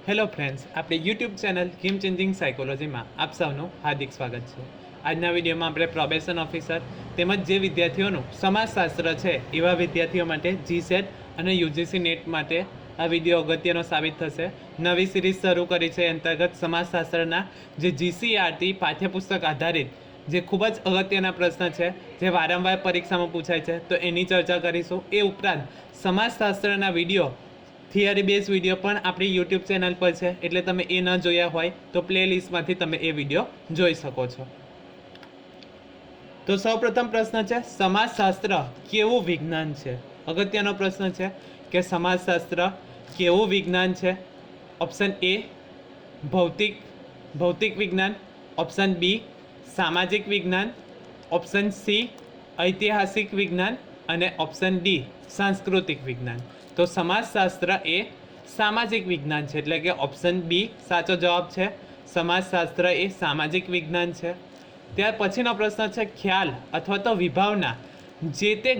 Hello friends, આપણી YouTube channel game changing સાયકોલોજીમાં આપ સૌનું હાર્દિક સ્વાગત છે। આજના વિડીયોમાં આપણે પ્રોબેશન ઓફિસર તેમજ જે વિદ્યાર્થીઓનું સમાજશાસ્ત્ર છે એવા વિદ્યાર્થીઓ માટે જીસેટ અને યુજીસી નેટ માટે આ વિડીયો અગત્યનો સાબિત થશે। નવી સિરીઝ શરૂ કરી છે અંતર્ગત સમાજશાસ્ત્રના જે જીસીઆરટી પાઠ્યપુસ્તક આધારિત જે ખૂબ જ અગત્યના પ્રશ્ન છે જે વારંવાર પરીક્ષામાં પૂછાય છે, તો એની ચર્ચા કરીશું। એ ઉપરાંત સમાજશાસ્ત્રના વિડીયો થિયરી બેઝ વિડીયો પણ આપણી યુટ્યુબ ચેનલ પર છે, એટલે તમે એ ન જોયા હોય તો પ્લેલિસ્ટમાંથી તમે એ વિડીયો જોઈ શકો છો। તો સૌપ્રથમ પ્રશ્ન છે, સમાજશાસ્ત્ર કેવું વિજ્ઞાન છે? અગત્યનો પ્રશ્ન છે કે સમાજશાસ્ત્ર કેવું વિજ્ઞાન છે? ઓપ્શન એ ભૌતિક વિજ્ઞાન, ઓપ્શન બી સામાજિક વિજ્ઞાન, ઓપ્શન સી ઐતિહાસિક વિજ્ઞાન અને ઓપ્શન ડી સાંસ્કૃતિક વિજ્ઞાન। તો સમાજશાસ્ત્ર એ સામાજિક વિજ્ઞાન છે, એટલે કે ઓપ્શન બી સાચો જવાબ છે। સમાજશાસ્ત્ર એ સામાજિક વિજ્ઞાન છે। ત્યાર પછીનો પ્રશ્ન છે, ખ્યાલ અથવા તો વિભાવના જે તે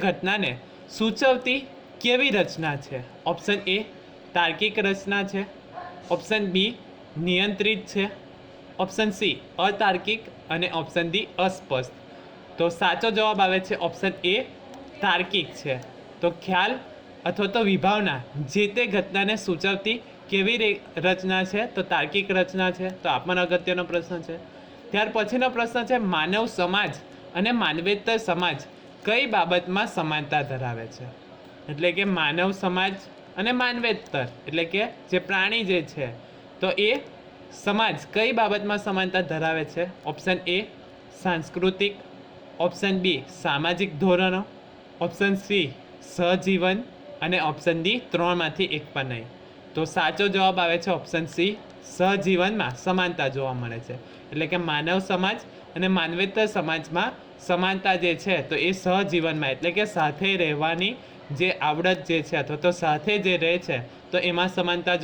ઘટનાને સૂચવતી કેવી રચના છે? ઓપ્શન એ તાર્કિક રચના છે, ઓપ્શન બી નિયંત્રિત છે, ઓપ્શન સી અતાર્કિક અને ઓપ્શન ડી અસ્પષ્ટ। તો સાચો જવાબ આવે છે ઓપ્શન એ તાર્કિક છે। તો ખ્યાલ અથવા તો વિભાવના જે તે ઘટનાને સૂચવતી કેવી રચના છે? તો તાર્કિક રચના છે। તો આ પણ અગત્યનો પ્રશ્ન છે। ત્યાર પછીનો પ્રશ્ન છે, માનવ સમાજ અને માનવેતર સમાજ કઈ બાબતમાં સમાનતા ધરાવે છે? એટલે કે માનવ સમાજ અને માનવેતર એટલે કે જે પ્રાણી જે છે તો એ સમાજ કઈ બાબતમાં સમાનતા ધરાવે છે? ઓપ્શન એ સાંસ્કૃતિક, ઓપ્શન બી સામાજિક ધોરણો, ઓપ્શન સી સહજીવન અને ઓપ્શન ડી ત્રણમાંથી એક પણ નહીં। તો સાચો જવાબ આવે છે ઓપ્શન સી સહજીવનમાં સમાનતા જોવા મળે છે। એટલે કે માનવ સમાજ અને માનવેતર સમાજમાં સમાનતા જે છે તો એ સહજીવનમાં એટલે કે સાથે રહેવાની જે આવડત જે છે અથવા તો સાથે જે રહે છે તો એમાં સમાનતા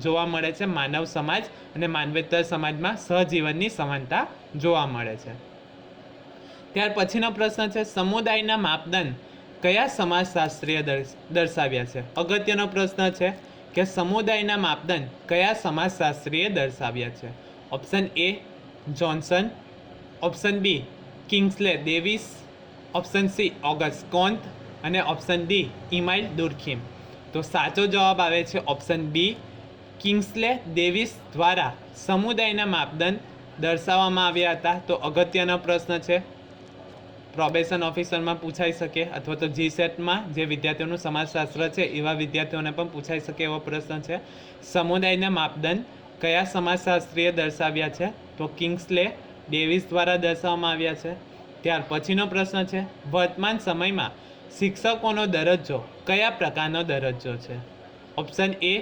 જોવા મળે છે। માનવ સમાજ અને માનવેતર સમાજમાં સહજીવનની સમાનતા જોવા મળે છે। ત્યાર પછીનો પ્રશ્ન છે, સમુદાયના માપદંડ કયા સમાજશાસ્ત્રીએ દર્શાવ્યા છે? અગત્યનો પ્રશ્ન છે કે સમુદાયના માપદંડ કયા સમાજશાસ્ત્રીએ દર્શાવ્યા છે? Option A Johnson, option B Kingsley Davis, option C Auguste Comte અને ઓપ્શન ડી ઇમાઇલ દુર્ખીમ। તો સાચો જવાબ આવે છે ઓપ્શન બી કિંગ્સલે ડેવિસ દ્વારા સમુદાયના માપદંડ દર્શાવવામાં આવ્યા હતા। તો અગત્યનો પ્રશ્ન છે, પ્રોબેશન ઓફિસરમાં પૂછાઈ શકે અથવા તો જીસેટમાં જે વિદ્યાર્થીઓનું સમાજશાસ્ત્ર છે એવા વિદ્યાર્થીઓને પણ પૂછાઈ શકે એવો પ્રશ્ન છે। સમુદાયના માપદંડ કયા સમાજશાસ્ત્રીએ દર્શાવ્યા છે? તો કિંગ્સલે ડેવિસ દ્વારા દર્શાવવામાં આવ્યા છે। ત્યાર પછીનો પ્રશ્ન છે, વર્તમાન સમયમાં શિક્ષકોનો દરજ્જો કયા પ્રકારનો દરજ્જો છે? ઓપ્શન એ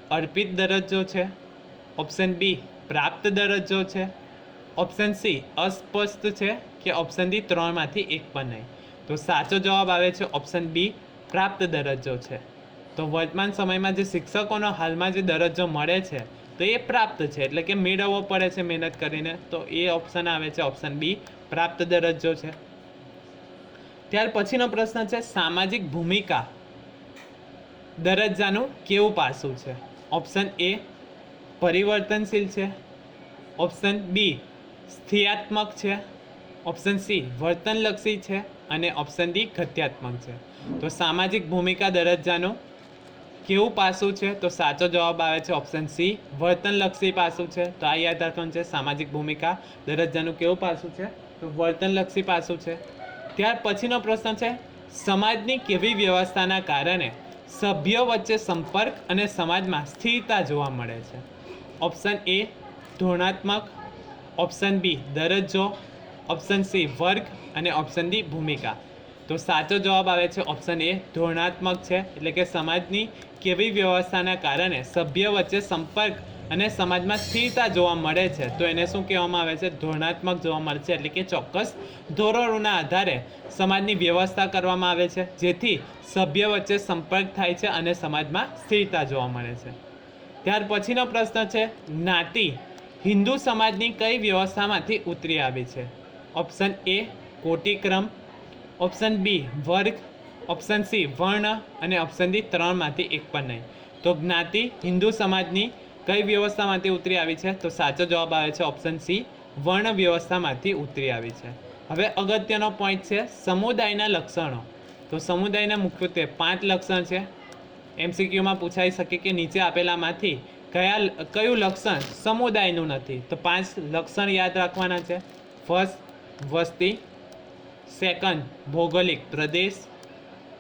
અર્પિત દરજ્જો છે, ઓપ્શન બી પ્રાપ્ત દરજ્જો છે, ઓપ્શન સી અસ્પષ્ટ છે કે ઓપ્શન ડી ત્રણમાંથી એક પણ નહીં। તો સાચો જવાબ આવે છે ઓપ્શન બી પ્રાપ્ત દરજ્જો છે। તો વર્તમાન સમયમાં જે શિક્ષકોનો હાલમાં જે દરજ્જો મળે છે તો એ પ્રાપ્ત છે, એટલે કે મેળવવો પડે છે મહેનત કરીને, તો એ ઓપ્શન આવે છે ઓપ્શન બી પ્રાપ્ત દરજ્જો છે। ત્યાર પછીનો પ્રશ્ન છે, સામાજિક ભૂમિકા દરજ્જાનું કેવું પાસું છે? ઓપ્શન એ પરિવર્તનશીલ છે, ઓપ્શન બી સ્થિયાત્મક છે, ઓપ્શન સી વર્તનલક્ષી છે અને ઓપ્શન ડી ગત્યાત્મક છે। તો સામાજિક ભૂમિકા દરજ્જાનું કેવું પાસું છે? તો સાચો જવાબ આવે છે ઓપ્શન સી વર્તનલક્ષી પાસું છે। તો આ યાદ રાખવાનું છે, સામાજિક ભૂમિકા દરજ્જાનું કેવું પાસું છે? તો વર્તનલક્ષી પાસું છે। ત્યાર પછીનો પ્રશ્ન છે, સમાજની કેવી વ્યવસ્થાના કારણે સભ્યો વચ્ચે સંપર્ક અને સમાજમાં સ્થિરતા જોવા મળે છે? ઓપ્શન એ ધોરણાત્મક, ઓપ્શન બી દરજ્જો, ઓપ્શન સી વર્ગ અને ઓપ્શન ડી ભૂમિકા। તો સાચો જવાબ આવે છે ઓપ્શન એ ધોરણાત્મક છે, એટલે કે સમાજની કેવી વ્યવસ્થાના કારણે સભ્ય વચ્ચે સંપર્ક અને સમાજમાં સ્થિરતા જોવા મળે છે તો એને શું કહેવામાં આવે છે? ધોરણાત્મક જોવા મળે છે, એટલે કે ચોક્કસ ધોરણોના આધારે સમાજની વ્યવસ્થા કરવામાં આવે છે જેથી સભ્ય વચ્ચે સંપર્ક થાય છે અને સમાજમાં સ્થિરતા જોવા મળે છે। ત્યાર પછીનો પ્રશ્ન છે, જ્ઞાતિ હિન્દુ સમાજની કઈ વ્યવસ્થામાંથી ઉતરી આવી છે? ઓપ્શન એ કોટિક્રમ, ઓપ્શન બી વર્ગ, ઓપ્શન સી વર્ણ અને ઓપ્શન ડી ત્રણમાંથી એક પણ નહીં। તો જ્ઞાતિ હિન્દુ સમાજની કઈ વ્યવસ્થામાંથી ઉતરી આવી છે? તો સાચો જવાબ આવે છે ઓપ્શન સી, વર્ણ વ્યવસ્થામાંથી ઉતરી આવી છે. હવે અગત્યનો પોઈન્ટ છે સમુદાયના લક્ષણો. તો સમુદાયના મુખ્યત્વે 5 લક્ષણ છે. એમસીક્યુમાં પૂછાઈ શકે કે નીચે આપેલામાંથી કયું લક્ષણ સમુદાયનું નથી? તો 5 લક્ષણ યાદ રાખવાના છે. ફર્સ્ટ, વસ્તી. સેકન્ડ, ભૌગોલિક પ્રદેશ.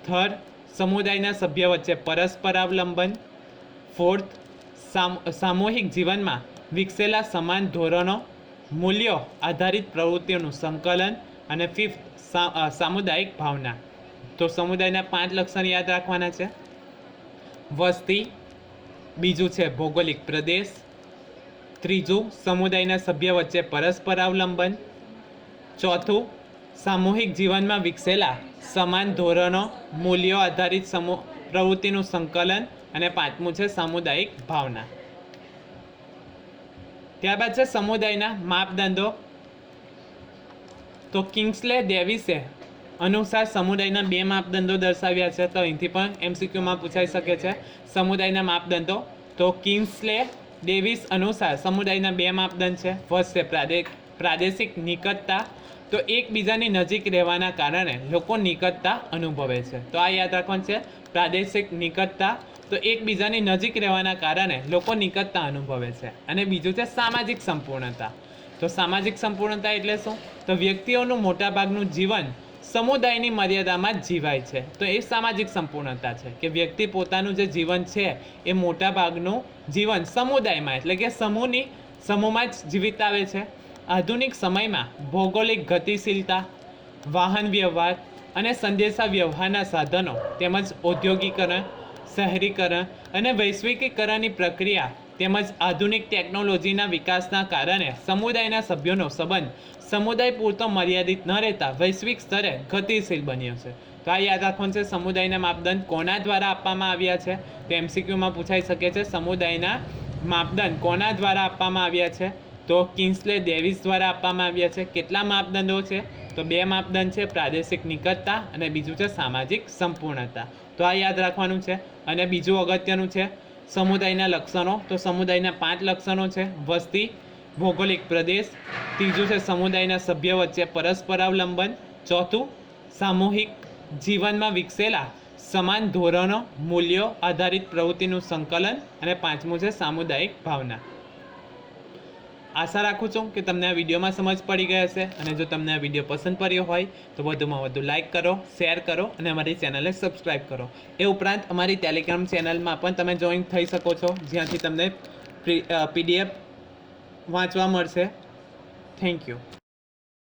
થર્ડ, સમુદાયના સભ્ય વચ્ચે પરસ્પર અવલંબન. ફોર્થ, સામૂહિક જીવનમાં વિકસેલા સમાન ધોરણો, મૂલ્યો આધારિત પ્રવૃત્તિઓનું સંકલન. અને ફિફ્થ, સામુદાયિક ભાવના. તો સમુદાયના 5 લક્ષણ યાદ રાખવાના છે. વસ્તી, બીજું છે ભૌગોલિક પ્રદેશ, ત્રીજું સમુદાયના સભ્ય વચ્ચે પરસ્પર અવલંબન, ચોથું સામૂહિક જીવનમાં વિકસેલા સમાન ધોરણો, મૂલ્યો આધારિત પ્રવૃત્તિનું સંકલન, અને પાંચમું છે સામુદાયિક ભાવના. ત્યારબાદ છે સમુદાયના માપદંડો. તો કિંગ્સલે ડેવિસે અનુસાર સમુદાયના 2 માપદંડો દર્શાવ્યા છે. તો અહીંથી પણ એમસીક્યુમાં પૂછાઈ શકે છે સમુદાયના માપદંડો. તો કિંગ્સલે ડેવિસ અનુસાર સમુદાયના 2 માપદંડ છે. ફર્સ્ટ છે પ્રાદેશિક નિકટતા. તો એકબીજાની નજીક રહેવાના કારણે લોકો નિકટતા અનુભવે છે. તો આ યાદ રાખવાનું છે, પ્રાદેશિક નિકટતા. તો એકબીજાની નજીક રહેવાના કારણે લોકો નિકટતા અનુભવે છે. અને બીજું છે સામાજિક સંપૂર્ણતા. તો સામાજિક સંપૂર્ણતા એટલે શું? તો વ્યક્તિઓનું મોટાભાગનું જીવન સમુદાયની મર્યાદામાં જ જીવાય છે. તો એ સામાજિક સંપૂર્ણતા છે કે વ્યક્તિ પોતાનું જે જીવન છે એ મોટાભાગનું જીવન સમુદાયમાં એટલે કે સમૂહમાં જ જીવિત આવે છે. આધુનિક સમયમાં ભૌગોલિક ગતિશીલતા, વાહન વ્યવહાર અને સંદેશા વ્યવહારના સાધનો તેમજ ઔદ્યોગિકરણ, શહેરીકરણ અને વૈશ્વિકીકરણની પ્રક્રિયા તેમજ આધુનિક ટેકનોલોજીના વિકાસના કારણે સમુદાયના સભ્યોનો સંબંધ સમુદાય પૂરતો મર્યાદિત ન રહેતા વૈશ્વિક સ્તરે ગતિશીલ બન્યો છે. તો આ યાદ રાખવાનું છે સમુદાયના માપદંડ કોના દ્વારા આપવામાં આવ્યા છે? તો એમસીક્યુમાં પૂછાઈ શકે છે સમુદાયના માપદંડ કોના દ્વારા આપવામાં આવ્યા છે? તો કિંગ્સલે ડેવિસ દ્વારા આપવામાં આવ્યા છે. કેટલા માપદંડો છે? તો 2 માપદંડ છે, પ્રાદેશિક નિકટતા અને બીજું છે સામાજિક સંપૂર્ણતા. તો આ યાદ રાખવાનું છે. અને બીજું અગત્યનું છે સમુદાયના લક્ષણો. તો સમુદાયના 5 લક્ષણો છે. વસ્તી, ભૌગોલિક પ્રદેશ, ત્રીજું છે સમુદાયના સભ્ય વચ્ચે પરસ્પર અવલંબન, ચોથું સામૂહિક જીવનમાં વિકસેલા સમાન ધોરણો, મૂલ્યો આધારિત પ્રવૃત્તિનું સંકલન, અને પાંચમું છે સામુદાયિક ભાવના. આશા રાખું છું કે તમને આ વિડીયોમાં સમજ પડી ગઈ હશે. અને જો તમને આ વિડીયો પસંદ પડ્યો હોય તો વધુમાં વધુ લાઇક કરો, શેર કરો અને અમારી ચેનલને સબસ્ક્રાઈબ કરો. એ ઉપરાંત અમારી ટેલિગ્રામ ચેનલમાં પણ તમે જોઈન થઈ શકો છો, જ્યાંથી તમને PDF વાંચવા મળશે. Thank you.